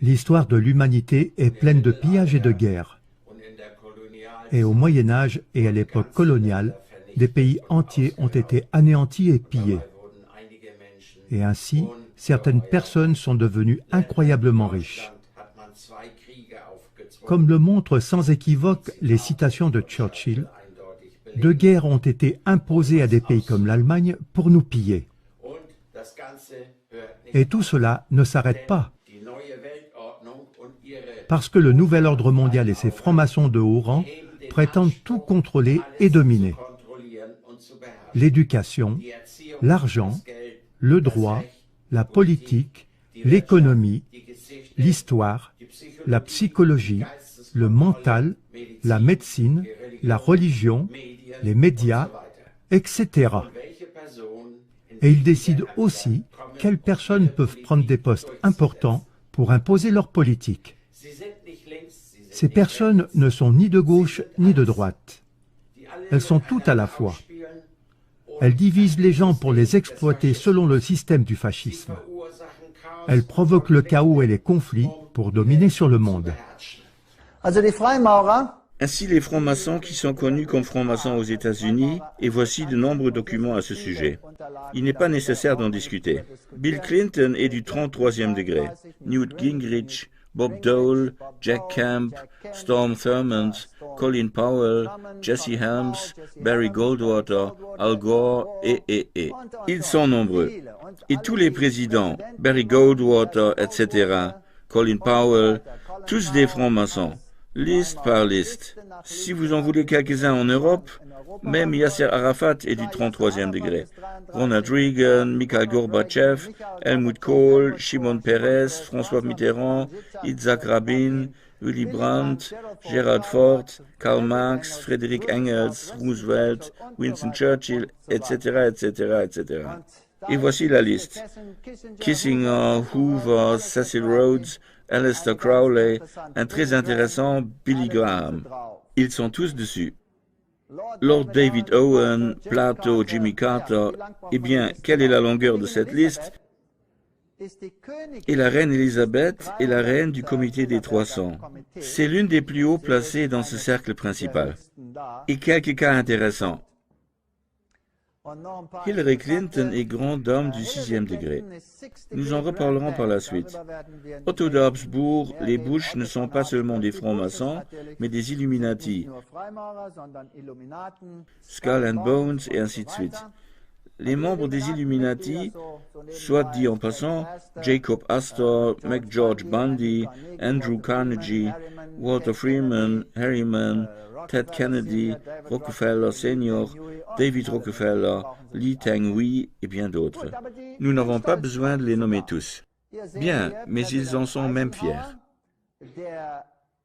L'histoire de l'humanité est pleine de pillages et de guerres. Et au Moyen Âge et à l'époque coloniale, des pays entiers ont été anéantis et pillés. Et ainsi, certaines personnes sont devenues incroyablement riches. Comme le montrent sans équivoque les citations de Churchill, deux guerres ont été imposées à des pays comme l'Allemagne pour nous piller. Et tout cela ne s'arrête pas. Parce que le nouvel ordre mondial et ses francs-maçons de haut rang prétendent tout contrôler et dominer. L'éducation, l'argent, le droit, la politique, l'économie, l'histoire, la psychologie, le mental, la médecine, la religion, les médias, etc. Et ils décident aussi quelles personnes peuvent prendre des postes importants pour imposer leur politique. Ces personnes ne sont ni de gauche ni de droite. Elles sont toutes à la fois. Elles divisent les gens pour les exploiter selon le système du fascisme. Elles provoquent le chaos et les conflits pour dominer sur le monde. Ainsi les francs-maçons qui sont connus comme francs-maçons aux États-Unis, et voici de nombreux documents à ce sujet. Il n'est pas nécessaire d'en discuter. Bill Clinton est du 33e degré. Newt Gingrich, Bob Dole, Jack Camp, Storm Thurmond, Colin Powell, Jesse Helms, Barry Goldwater, Al Gore et. Ils sont nombreux. Et tous les présidents, Barry Goldwater, etc., Colin Powell, tous des francs-maçons. Liste par liste. Si vous en voulez quelques-uns en Europe, même Yasser Arafat est du 33e degré. Ronald Reagan, Mikhail Gorbatchev, Helmut Kohl, Shimon Peres, François Mitterrand, Yitzhak Rabin, Willy Brandt, Gerald Ford, Karl Marx, Frederick Engels, Roosevelt, Winston Churchill, etc., etc., etc. Et voici la liste. Kissinger, Hoover, Cecil Rhodes, Aleister Crowley, un très intéressant Billy Graham. Ils sont tous dessus. Lord David Owen, Plato, Jimmy Carter. Eh bien, quelle est la longueur de cette liste? Et la reine Elisabeth est la reine du comité des 300. C'est l'une des plus hauts placées dans ce cercle principal. Et quelques cas intéressants. Hillary Clinton est grande dame du 6e degré. Nous en reparlerons par la suite. Otto d'Habsbourg, les Bush ne sont pas seulement des francs-maçons, mais des Illuminati. Skull and Bones et ainsi de suite. Les membres des Illuminati, soit dit en passant, Jacob Astor, McGeorge Bundy, Andrew Carnegie, Walter Freeman, Harriman, Ted Kennedy, Rockefeller Senior, David Rockefeller, Lee Teng-hui et bien d'autres. Nous n'avons pas besoin de les nommer tous. Bien, mais ils en sont même fiers.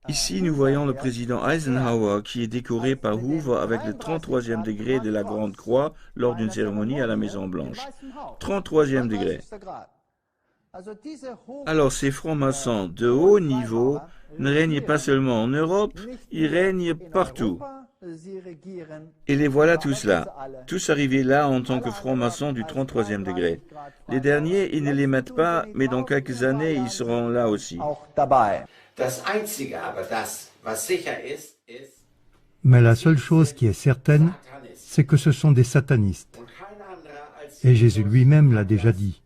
Ici, nous voyons le président Eisenhower qui est décoré par Hoover avec le 33e degré de la Grande Croix lors d'une cérémonie à la Maison-Blanche. 33e degré. Alors ces francs-maçons de haut niveau ne règnent pas seulement en Europe, ils règnent partout. Et les voilà tous là, tous arrivés là en tant que francs-maçons du 33e degré. Les derniers, ils ne les mettent pas, mais dans quelques années, ils seront là aussi. Mais la seule chose qui est certaine, c'est que ce sont des satanistes. Et Jésus lui-même l'a déjà dit.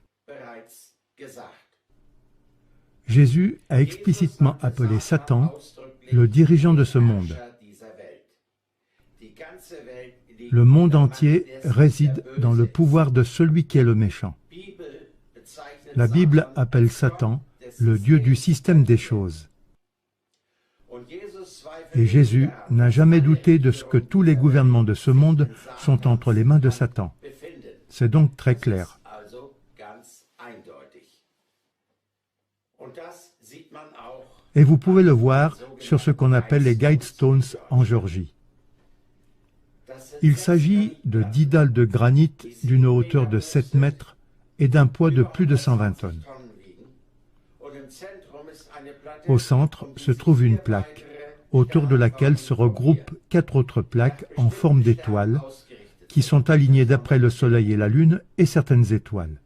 Jésus a explicitement appelé Satan le dirigeant de ce monde. Le monde entier réside dans le pouvoir de celui qui est le méchant. La Bible appelle Satan le Dieu du système des choses. Et Jésus n'a jamais douté de ce que tous les gouvernements de ce monde sont entre les mains de Satan. C'est donc très clair. Et vous pouvez le voir sur ce qu'on appelle les Guidestones en Géorgie. Il s'agit de 10 dalles de granit d'une hauteur de 7 mètres et d'un poids de plus de 120 tonnes. Au centre se trouve une plaque, autour de laquelle se regroupent 4 autres plaques en forme d'étoiles, qui sont alignées d'après le Soleil et la Lune et certaines étoiles.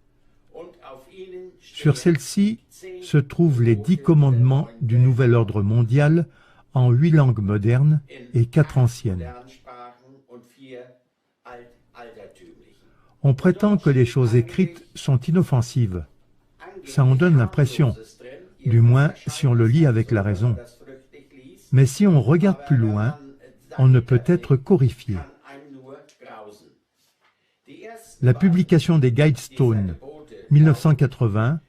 Sur celle-ci se trouvent les 10 commandements du nouvel ordre mondial en 8 langues modernes et 4 anciennes. On prétend que les choses écrites sont inoffensives. Ça en donne l'impression, du moins si on le lit avec la raison. Mais si on regarde plus loin, on ne peut être qu'horrifié. La publication des Guidestones, 1980,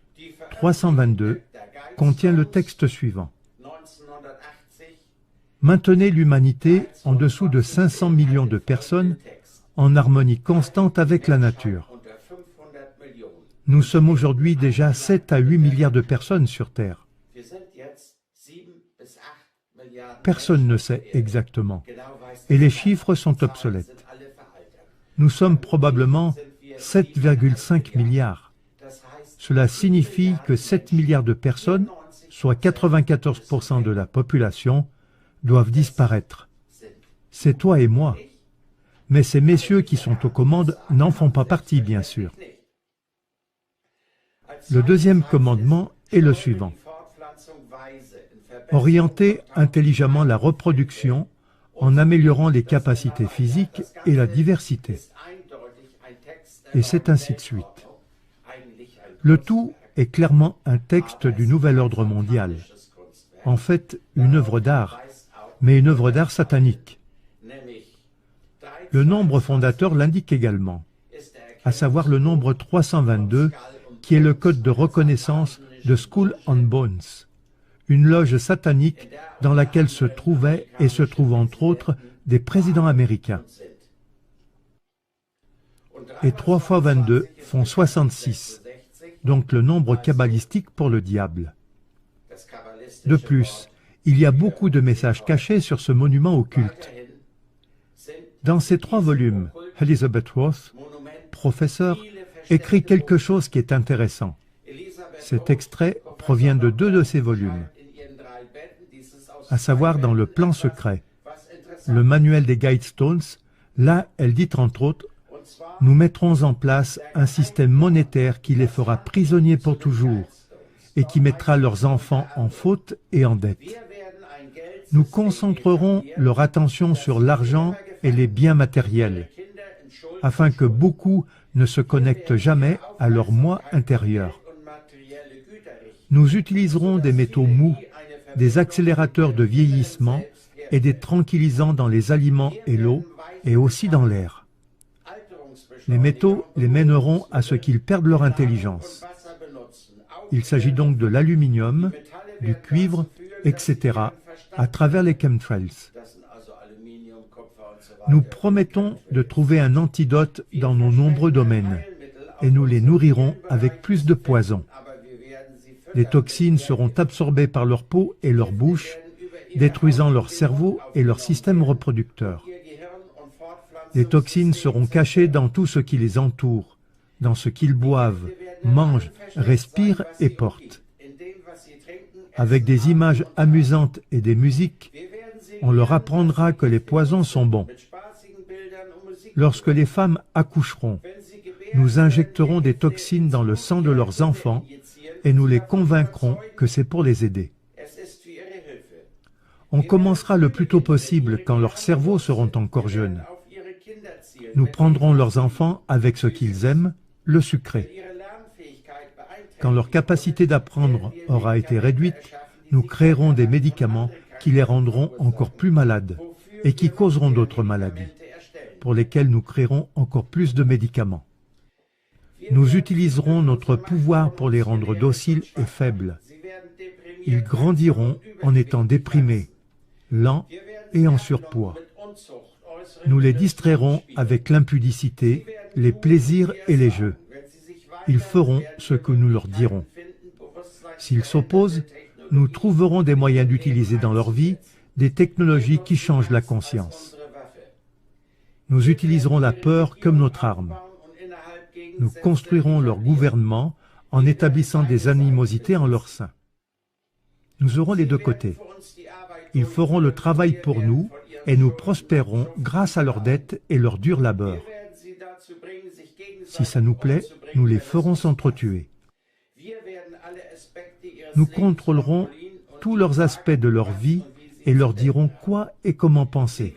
322, contient le texte suivant. Maintenez l'humanité en dessous de 500 millions de personnes en harmonie constante avec la nature. Nous sommes aujourd'hui déjà 7 à 8 milliards de personnes sur Terre. Personne ne sait exactement, et les chiffres sont obsolètes. Nous sommes probablement 7,5 milliards. Cela signifie que 7 milliards de personnes, soit 94% de la population, doivent disparaître. C'est toi et moi. Mais ces messieurs qui sont aux commandes n'en font pas partie, bien sûr. Le deuxième commandement est le suivant. Orienter intelligemment la reproduction en améliorant les capacités physiques et la diversité. Et c'est ainsi de suite. Le tout est clairement un texte du nouvel ordre mondial. En fait, une œuvre d'art, mais une œuvre d'art satanique. Le nombre fondateur l'indique également, à savoir le nombre 322, qui est le code de reconnaissance de Skull and Bones, une loge satanique dans laquelle se trouvaient et se trouvent entre autres des présidents américains. Et 3 fois 22 font 66, donc le nombre kabbalistique pour le diable. De plus, il y a beaucoup de messages cachés sur ce monument occulte. Dans ces 3 volumes, Elizabeth Roth, professeur, écrit quelque chose qui est intéressant. Cet extrait provient de 2 de ces volumes, à savoir dans le plan secret, le manuel des Guidestones. Là, elle dit entre autres, « Nous mettrons en place un système monétaire qui les fera prisonniers pour toujours et qui mettra leurs enfants en faute et en dette. Nous concentrerons leur attention sur l'argent et les biens matériels, afin que beaucoup ne se connectent jamais à leur moi intérieur. Nous utiliserons des métaux mous, des accélérateurs de vieillissement et des tranquillisants dans les aliments et l'eau, et aussi dans l'air. Les métaux les mèneront à ce qu'ils perdent leur intelligence. Il s'agit donc de l'aluminium, du cuivre, etc., à travers les chemtrails. Nous promettons de trouver un antidote dans nos nombreux domaines, et nous les nourrirons avec plus de poison. Les toxines seront absorbées par leur peau et leur bouche, détruisant leur cerveau et leur système reproducteur. Les toxines seront cachées dans tout ce qui les entoure, dans ce qu'ils boivent, mangent, respirent et portent. Avec des images amusantes et des musiques, on leur apprendra que les poisons sont bons. Lorsque les femmes accoucheront, nous injecterons des toxines dans le sang de leurs enfants et nous les convaincrons que c'est pour les aider. On commencera le plus tôt possible quand leurs cerveaux seront encore jeunes. Nous prendrons leurs enfants avec ce qu'ils aiment, le sucré. Quand leur capacité d'apprendre aura été réduite, nous créerons des médicaments qui les rendront encore plus malades et qui causeront d'autres maladies, pour lesquelles nous créerons encore plus de médicaments. Nous utiliserons notre pouvoir pour les rendre dociles et faibles. Ils grandiront en étant déprimés, lents et en surpoids. Nous les distrairons avec l'impudicité, les plaisirs et les jeux. Ils feront ce que nous leur dirons. S'ils s'opposent, nous trouverons des moyens d'utiliser dans leur vie des technologies qui changent la conscience. Nous utiliserons la peur comme notre arme. Nous construirons leur gouvernement en établissant des animosités en leur sein. Nous aurons les 2 côtés. Ils feront le travail pour nous et nous prospérerons grâce à leurs dettes et leur dur labeur. Si ça nous plaît, nous les ferons s'entretuer. Nous contrôlerons tous leurs aspects de leur vie et leur dirons quoi et comment penser.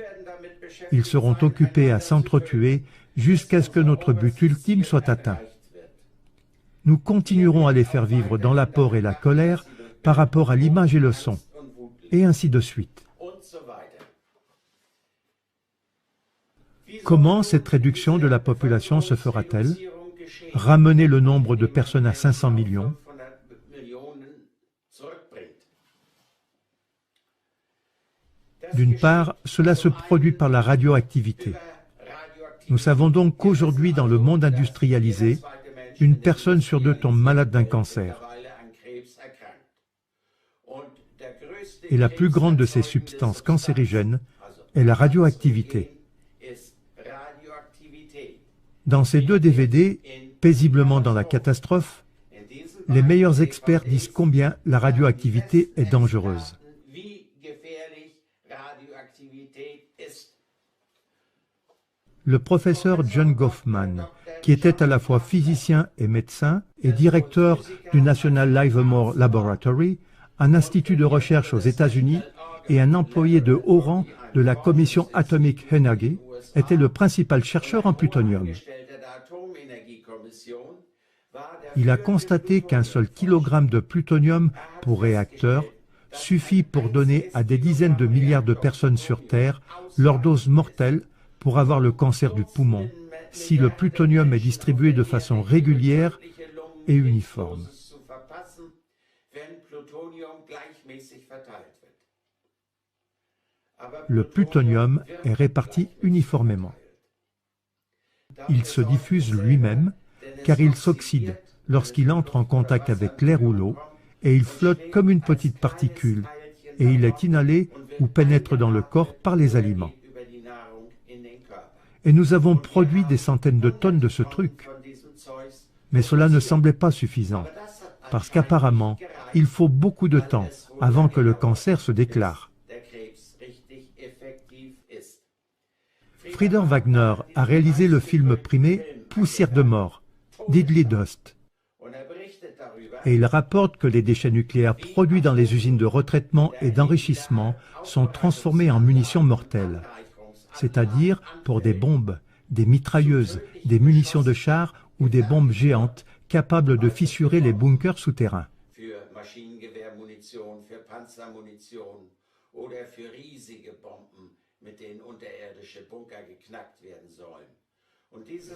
Ils seront occupés à s'entretuer jusqu'à ce que notre but ultime soit atteint. Nous continuerons à les faire vivre dans l'apport et la colère par rapport à l'image et le son, et ainsi de suite. Comment cette réduction de la population se fera-t-elle? Ramener le nombre de personnes à 500 millions. D'une part, cela se produit par la radioactivité. Nous savons donc qu'aujourd'hui, dans le monde industrialisé, une personne sur deux tombe malade d'un cancer. Et la plus grande de ces substances cancérigènes est la radioactivité. Dans ces deux DVD, Paisiblement dans la catastrophe, les meilleurs experts disent combien la radioactivité est dangereuse. Le professeur John Goffman, qui était à la fois physicien et médecin et directeur du National Livermore Laboratory, un institut de recherche aux États-Unis et un employé de haut rang de la Commission Atomic Energy, était le principal chercheur en plutonium. Il a constaté qu'un seul kilogramme de plutonium pour réacteur suffit pour donner à des dizaines de milliards de personnes sur Terre leur dose mortelle pour avoir le cancer du poumon, si le plutonium est distribué de façon régulière et uniforme. Le plutonium est réparti uniformément. Il se diffuse lui-même, car il s'oxyde lorsqu'il entre en contact avec l'air ou l'eau, et il flotte comme une petite particule, et il est inhalé ou pénètre dans le corps par les aliments. Et nous avons produit des centaines de tonnes de ce truc. Mais cela ne semblait pas suffisant, parce qu'apparemment, il faut beaucoup de temps avant que le cancer se déclare. Frieder Wagner a réalisé le film primé « Poussière de mort », Deadly Dust. Et il rapporte que les déchets nucléaires produits dans les usines de retraitement et d'enrichissement sont transformés en munitions mortelles, c'est-à-dire pour des bombes, des mitrailleuses, des munitions de chars ou des bombes géantes capables de fissurer les bunkers souterrains.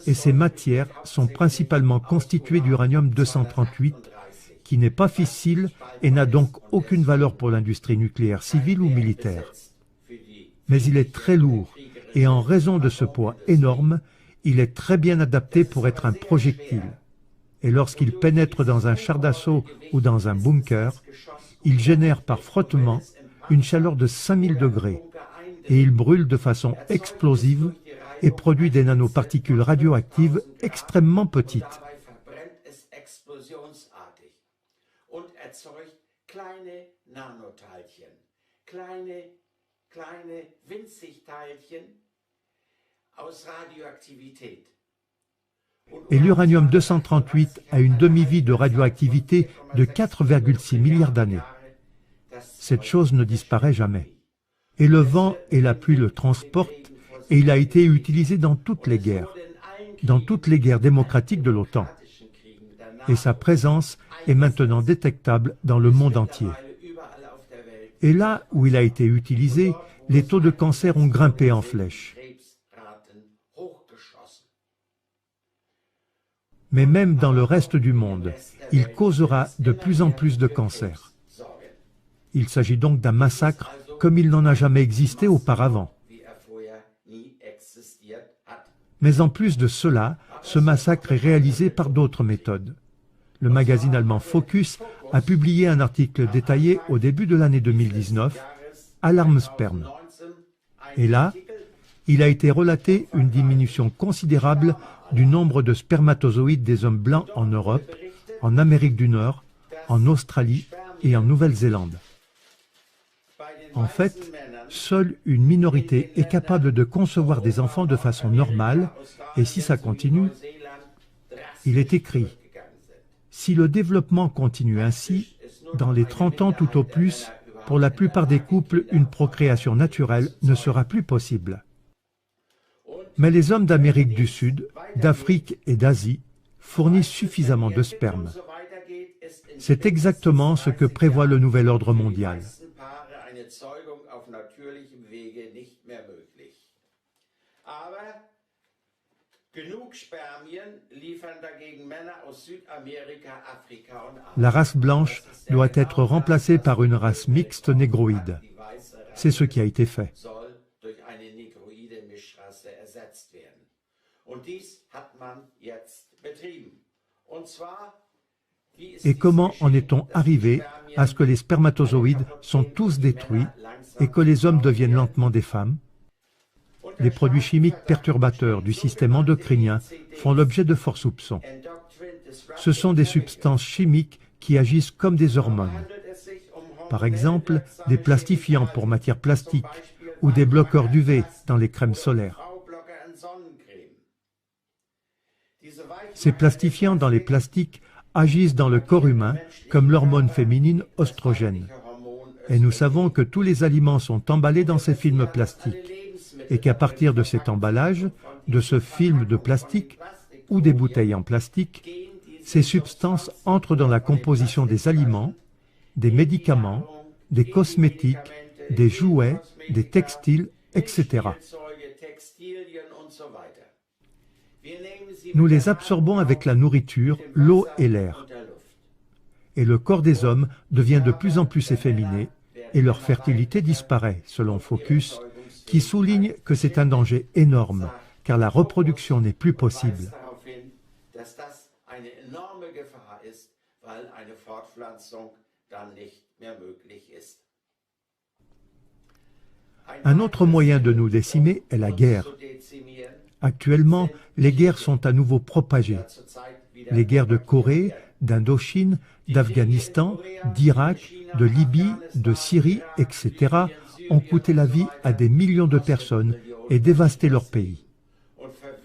Et ces matières sont principalement constituées d'uranium-238, qui n'est pas fissile et n'a donc aucune valeur pour l'industrie nucléaire civile ou militaire. Mais il est très lourd et en raison de ce poids énorme, il est très bien adapté pour être un projectile. Et lorsqu'il pénètre dans un char d'assaut ou dans un bunker, il génère par frottement une chaleur de 5000 degrés et il brûle de façon explosive et produit des nanoparticules radioactives extrêmement petites. Et l'uranium-238 a une demi-vie de radioactivité de 4,6 milliards d'années. Cette chose ne disparaît jamais. Et le vent et la pluie le transportent, et il a été utilisé dans toutes les guerres démocratiques de l'OTAN. Et sa présence est maintenant détectable dans le monde entier. Et là où il a été utilisé, les taux de cancer ont grimpé en flèche. Mais même dans le reste du monde, il causera de plus en plus de cancers. Il s'agit donc d'un massacre comme il n'en a jamais existé auparavant. Mais en plus de cela, ce massacre est réalisé par d'autres méthodes. Le magazine allemand Focus a publié un article détaillé au début de l'année 2019, Alarme sperme. Et là, il a été relaté une diminution considérable du nombre de spermatozoïdes des hommes blancs en Europe, en Amérique du Nord, en Australie et en Nouvelle-Zélande. En fait, seule une minorité est capable de concevoir des enfants de façon normale, et si ça continue, il est écrit Si le développement continue ainsi, dans les 30 ans tout au plus, pour la plupart des couples, une procréation naturelle ne sera plus possible. Mais les hommes d'Amérique du Sud, d'Afrique et d'Asie fournissent suffisamment de sperme. C'est exactement ce que prévoit le nouvel ordre mondial. La race blanche doit être remplacée par une race mixte négroïde. C'est ce qui a été fait. Et comment en est-on arrivé à ce que les spermatozoïdes sont tous détruits et que les hommes deviennent lentement des femmes? Les produits chimiques perturbateurs du système endocrinien font l'objet de forts soupçons. Ce sont des substances chimiques qui agissent comme des hormones. Par exemple, des plastifiants pour matières plastiques ou des bloqueurs d'UV dans les crèmes solaires. Ces plastifiants dans les plastiques agissent dans le corps humain comme l'hormone féminine oestrogène. Et nous savons que tous les aliments sont emballés dans ces films plastiques et qu'à partir de cet emballage, de ce film de plastique ou des bouteilles en plastique, ces substances entrent dans la composition des aliments, des médicaments, des cosmétiques, des jouets, des textiles, etc. Nous les absorbons avec la nourriture, l'eau et l'air. Et le corps des hommes devient de plus en plus efféminé et leur fertilité disparaît, selon Focus, qui souligne que c'est un danger énorme, car la reproduction n'est plus possible. Un autre moyen de nous décimer est la guerre. Actuellement, les guerres sont à nouveau propagées. Les guerres de Corée, d'Indochine, d'Afghanistan, d'Irak, de Libye, de Syrie, etc. ont coûté la vie à des millions de personnes et dévasté leur pays.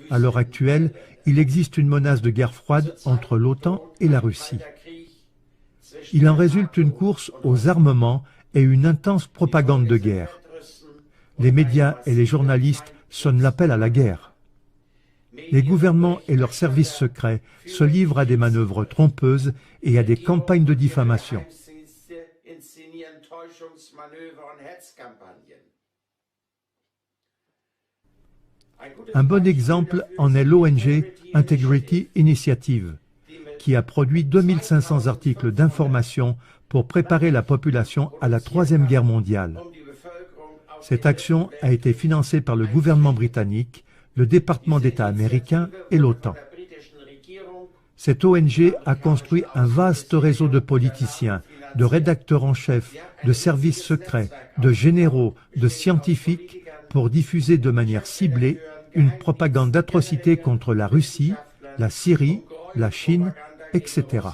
À l'heure actuelle, il existe une menace de guerre froide entre l'OTAN et la Russie. Il en résulte une course aux armements et une intense propagande de guerre. Les médias et les journalistes sonnent l'appel à la guerre. Les gouvernements et leurs services secrets se livrent à des manœuvres trompeuses et à des campagnes de diffamation. Un bon exemple en est l'ONG Integrity Initiative, qui a produit 2500 articles d'information pour préparer la population à la Troisième Guerre mondiale. Cette action a été financée par le gouvernement britannique, le département d'État américain et l'OTAN. Cette ONG a construit un vaste réseau de politiciens, de rédacteurs en chef, de services secrets, de généraux, de scientifiques pour diffuser de manière ciblée une propagande d'atrocités contre la Russie, la Syrie, la Chine, etc.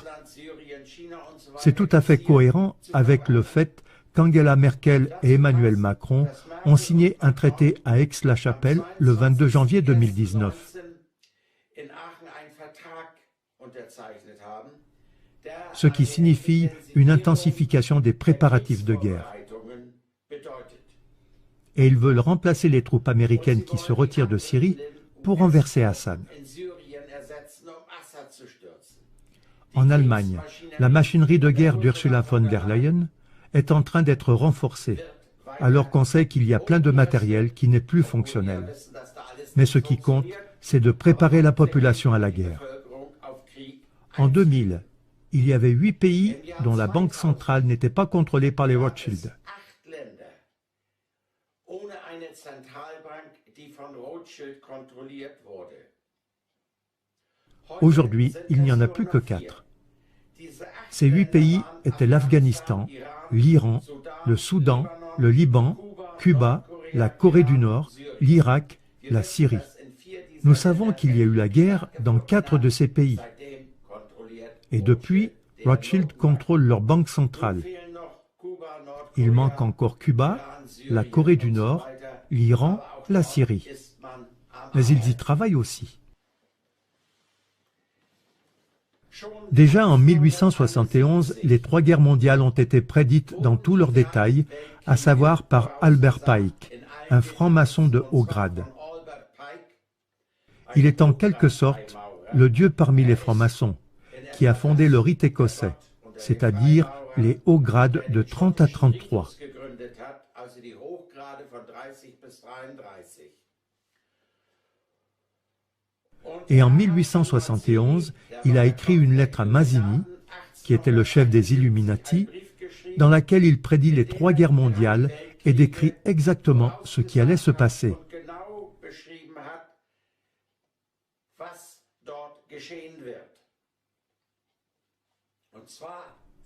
C'est tout à fait cohérent avec le fait qu'Angela Merkel et Emmanuel Macron ont signé un traité à Aix-la-Chapelle le 22 janvier 2019. Ce qui signifie une intensification des préparatifs de guerre. Et ils veulent remplacer les troupes américaines qui se retirent de Syrie pour renverser Assad. En Allemagne, la machinerie de guerre d'Ursula von der Leyen est en train d'être renforcée, alors qu'on sait qu'il y a plein de matériel qui n'est plus fonctionnel. Mais ce qui compte, c'est de préparer la population à la guerre. En 2000, il y avait 8 pays dont la banque centrale n'était pas contrôlée par les Rothschild. Aujourd'hui, il n'y en a plus que 4. Ces 8 pays étaient l'Afghanistan, l'Iran, le Soudan, le Liban, Cuba, la Corée du Nord, l'Irak, la Syrie. Nous savons qu'il y a eu la guerre dans 4 de ces pays. Et depuis, Rothschild contrôle leur banque centrale. Il manque encore Cuba, la Corée du Nord, l'Iran, la Syrie. Mais ils y travaillent aussi. Déjà en 1871, les trois guerres mondiales ont été prédites dans tous leurs détails, à savoir par Albert Pike, un franc-maçon de haut grade. Il est en quelque sorte le dieu parmi les francs-maçons, qui a fondé le rite écossais, c'est-à-dire les hauts grades de 30 à 33. Et en 1871, il a écrit une lettre à Mazzini, qui était le chef des Illuminati, dans laquelle il prédit les trois guerres mondiales et décrit exactement ce qui allait se passer.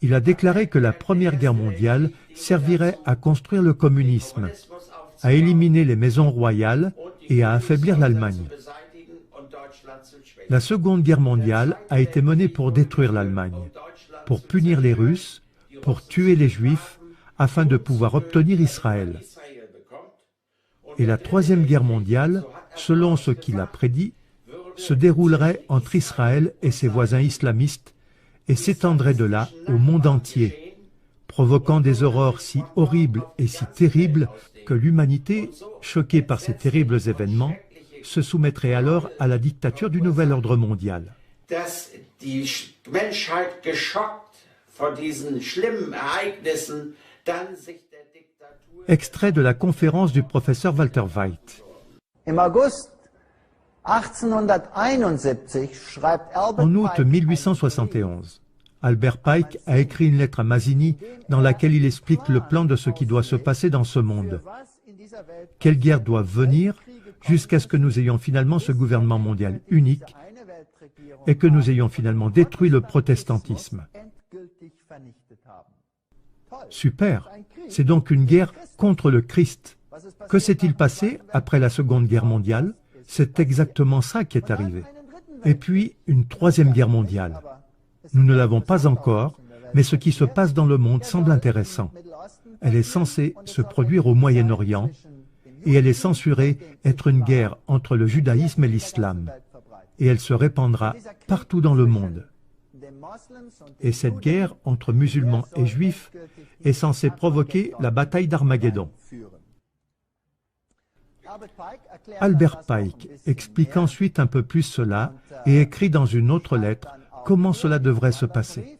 Il a déclaré que la Première Guerre mondiale servirait à construire le communisme, à éliminer les maisons royales et à affaiblir l'Allemagne. La Seconde Guerre mondiale a été menée pour détruire l'Allemagne, pour punir les Russes, pour tuer les Juifs, afin de pouvoir obtenir Israël. Et la Troisième Guerre mondiale, selon ce qu'il a prédit, se déroulerait entre Israël et ses voisins islamistes et s'étendrait de là au monde entier, provoquant des horreurs si horribles et si terribles que l'humanité, choquée par ces terribles événements, se soumettrait alors à la dictature du nouvel ordre mondial. Extrait de la conférence du professeur Walter Weith. En août 1871, Albert Pike a écrit une lettre à Mazzini dans laquelle il explique le plan de ce qui doit se passer dans ce monde. Quelle guerre doit venir jusqu'à ce que nous ayons finalement ce gouvernement mondial unique et que nous ayons finalement détruit le protestantisme. Super, c'est donc une guerre contre le Christ. Que s'est-il passé après la Seconde Guerre mondiale? C'est exactement ça qui est arrivé. Et puis, une Troisième Guerre mondiale. Nous ne l'avons pas encore, mais ce qui se passe dans le monde semble intéressant. Elle est censée se produire au Moyen-Orient, et elle est censurée être une guerre entre le judaïsme et l'islam. Et elle se répandra partout dans le monde. Et cette guerre entre musulmans et juifs est censée provoquer la bataille d'Armageddon. Albert Pike explique ensuite un peu plus cela et écrit dans une autre lettre comment cela devrait se passer.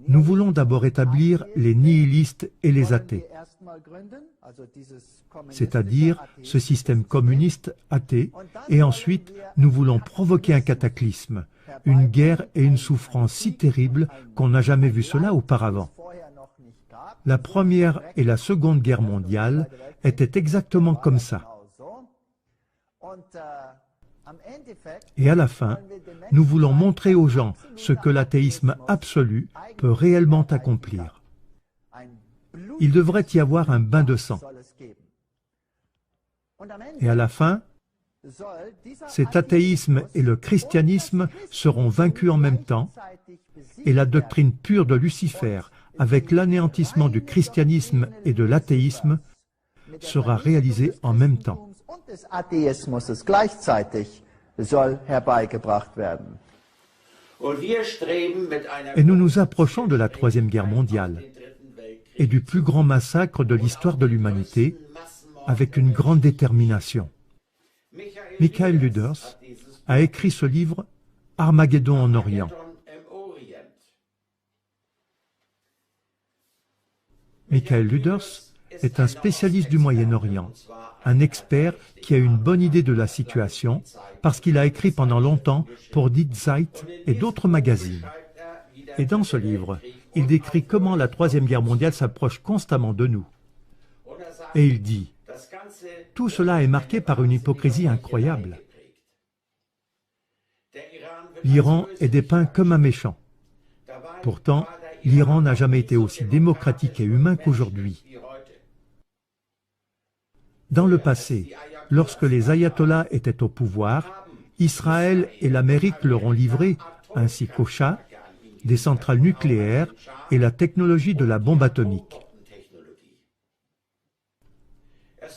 Nous voulons d'abord établir les nihilistes et les athées, c'est-à-dire ce système communiste athée, et ensuite nous voulons provoquer un cataclysme, une guerre et une souffrance si terribles qu'on n'a jamais vu cela auparavant. La Première et la Seconde Guerre mondiale étaient exactement comme ça. Et à la fin, nous voulons montrer aux gens ce que l'athéisme absolu peut réellement accomplir. Il devrait y avoir un bain de sang. Et à la fin, cet athéisme et le christianisme seront vaincus en même temps, et la doctrine pure de Lucifer, avec l'anéantissement du christianisme et de l'athéisme, sera réalisée en même temps. Et nous nous approchons de la Troisième Guerre mondiale et du plus grand massacre de l'histoire de l'humanité avec une grande détermination. Michael Luders a écrit ce livre « Armageddon en Orient ». Michael Luders est un spécialiste du Moyen-Orient, un expert qui a une bonne idée de la situation parce qu'il a écrit pendant longtemps pour Die Zeit et d'autres magazines. Et dans ce livre, il décrit comment la Troisième Guerre mondiale s'approche constamment de nous. Et il dit, « Tout cela est marqué par une hypocrisie incroyable. L'Iran est dépeint comme un méchant. Pourtant, l'Iran n'a jamais été aussi démocratique et humain qu'aujourd'hui. Dans le passé, lorsque les ayatollahs étaient au pouvoir, Israël et l'Amérique leur ont livré, ainsi qu'au Shah, des centrales nucléaires et la technologie de la bombe atomique.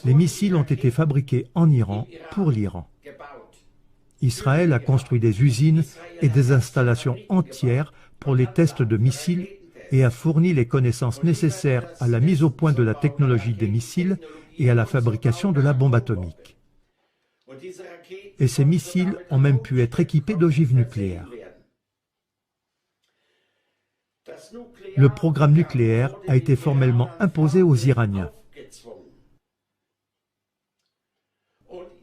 Les missiles ont été fabriqués en Iran pour l'Iran. Israël a construit des usines et des installations entières pour les tests de missiles et a fourni les connaissances nécessaires à la mise au point de la technologie des missiles et à la fabrication de la bombe atomique. Et ces missiles ont même pu être équipés d'ogives nucléaires. Le programme nucléaire a été formellement imposé aux Iraniens.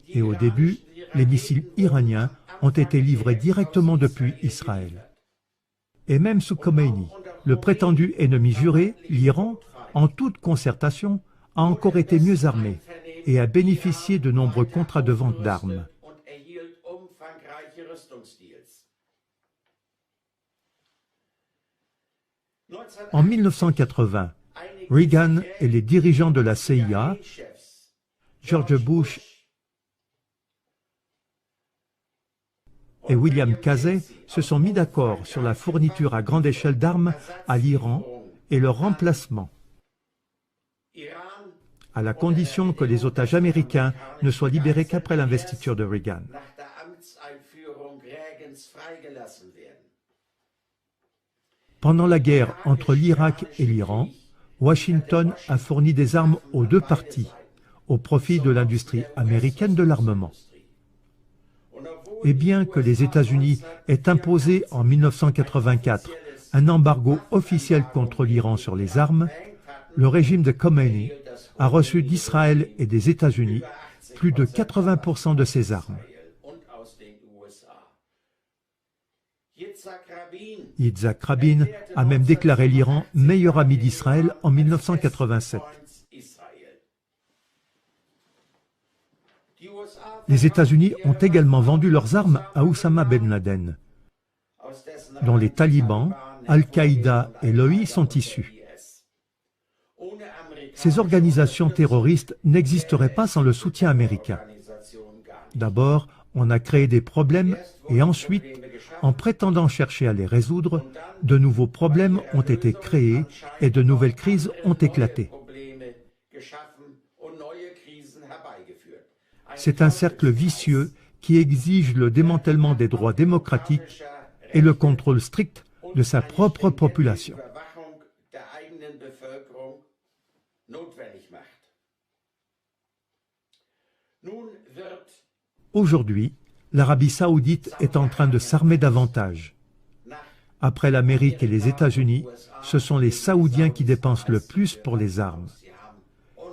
Et au début, les missiles iraniens ont été livrés directement depuis Israël. Et même sous Khomeini, le prétendu ennemi juré, l'Iran, en toute concertation, a encore été mieux armé et a bénéficié de nombreux contrats de vente d'armes. En 1980, Reagan et les dirigeants de la CIA, George Bush et William Casey, se sont mis d'accord sur la fourniture à grande échelle d'armes à l'Iran et leur remplacement, à la condition que les otages américains ne soient libérés qu'après l'investiture de Reagan. Pendant la guerre entre l'Irak et l'Iran, Washington a fourni des armes aux deux parties, au profit de l'industrie américaine de l'armement. Et bien que les États-Unis aient imposé en 1984 un embargo officiel contre l'Iran sur les armes, le régime de Khomeini a reçu d'Israël et des États-Unis plus de 80% de ces armes. Yitzhak Rabin a même déclaré l'Iran meilleur ami d'Israël en 1987. Les États-Unis ont également vendu leurs armes à Oussama Ben Laden, dont les talibans, Al-Qaïda et l'OI sont issus. Ces organisations terroristes n'existeraient pas sans le soutien américain. D'abord, on a créé des problèmes et ensuite, en prétendant chercher à les résoudre, de nouveaux problèmes ont été créés et de nouvelles crises ont éclaté. C'est un cercle vicieux qui exige le démantèlement des droits démocratiques et le contrôle strict de sa propre population. Aujourd'hui, l'Arabie saoudite est en train de s'armer davantage. Après l'Amérique et les États-Unis, ce sont les Saoudiens qui dépensent le plus pour les armes.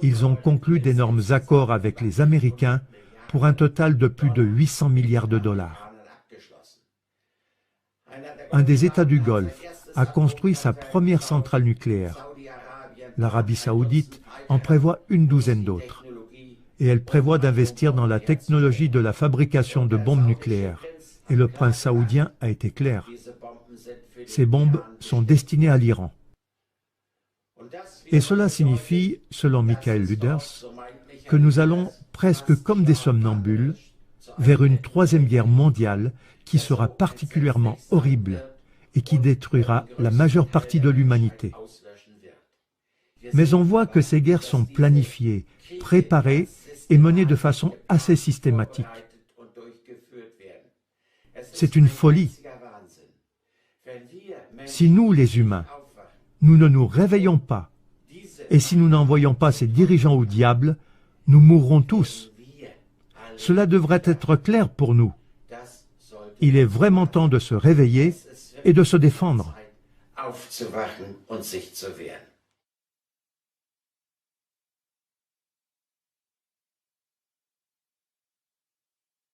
Ils ont conclu d'énormes accords avec les Américains pour un total de plus de 800 milliards de dollars. Un des États du Golfe a construit sa première centrale nucléaire. L'Arabie saoudite en prévoit une douzaine d'autres. Et elle prévoit d'investir dans la technologie de la fabrication de bombes nucléaires. Et le prince saoudien a été clair. Ces bombes sont destinées à l'Iran. Et cela signifie, selon Michael Luders, que nous allons, presque comme des somnambules, vers une troisième guerre mondiale qui sera particulièrement horrible et qui détruira la majeure partie de l'humanité. Mais on voit que ces guerres sont planifiées, préparées et menées de façon assez systématique. C'est une folie. Si nous, les humains, nous ne nous réveillons pas, et si nous n'envoyons pas ces dirigeants au diable, nous mourrons tous. Cela devrait être clair pour nous. Il est vraiment temps de se réveiller et de se défendre.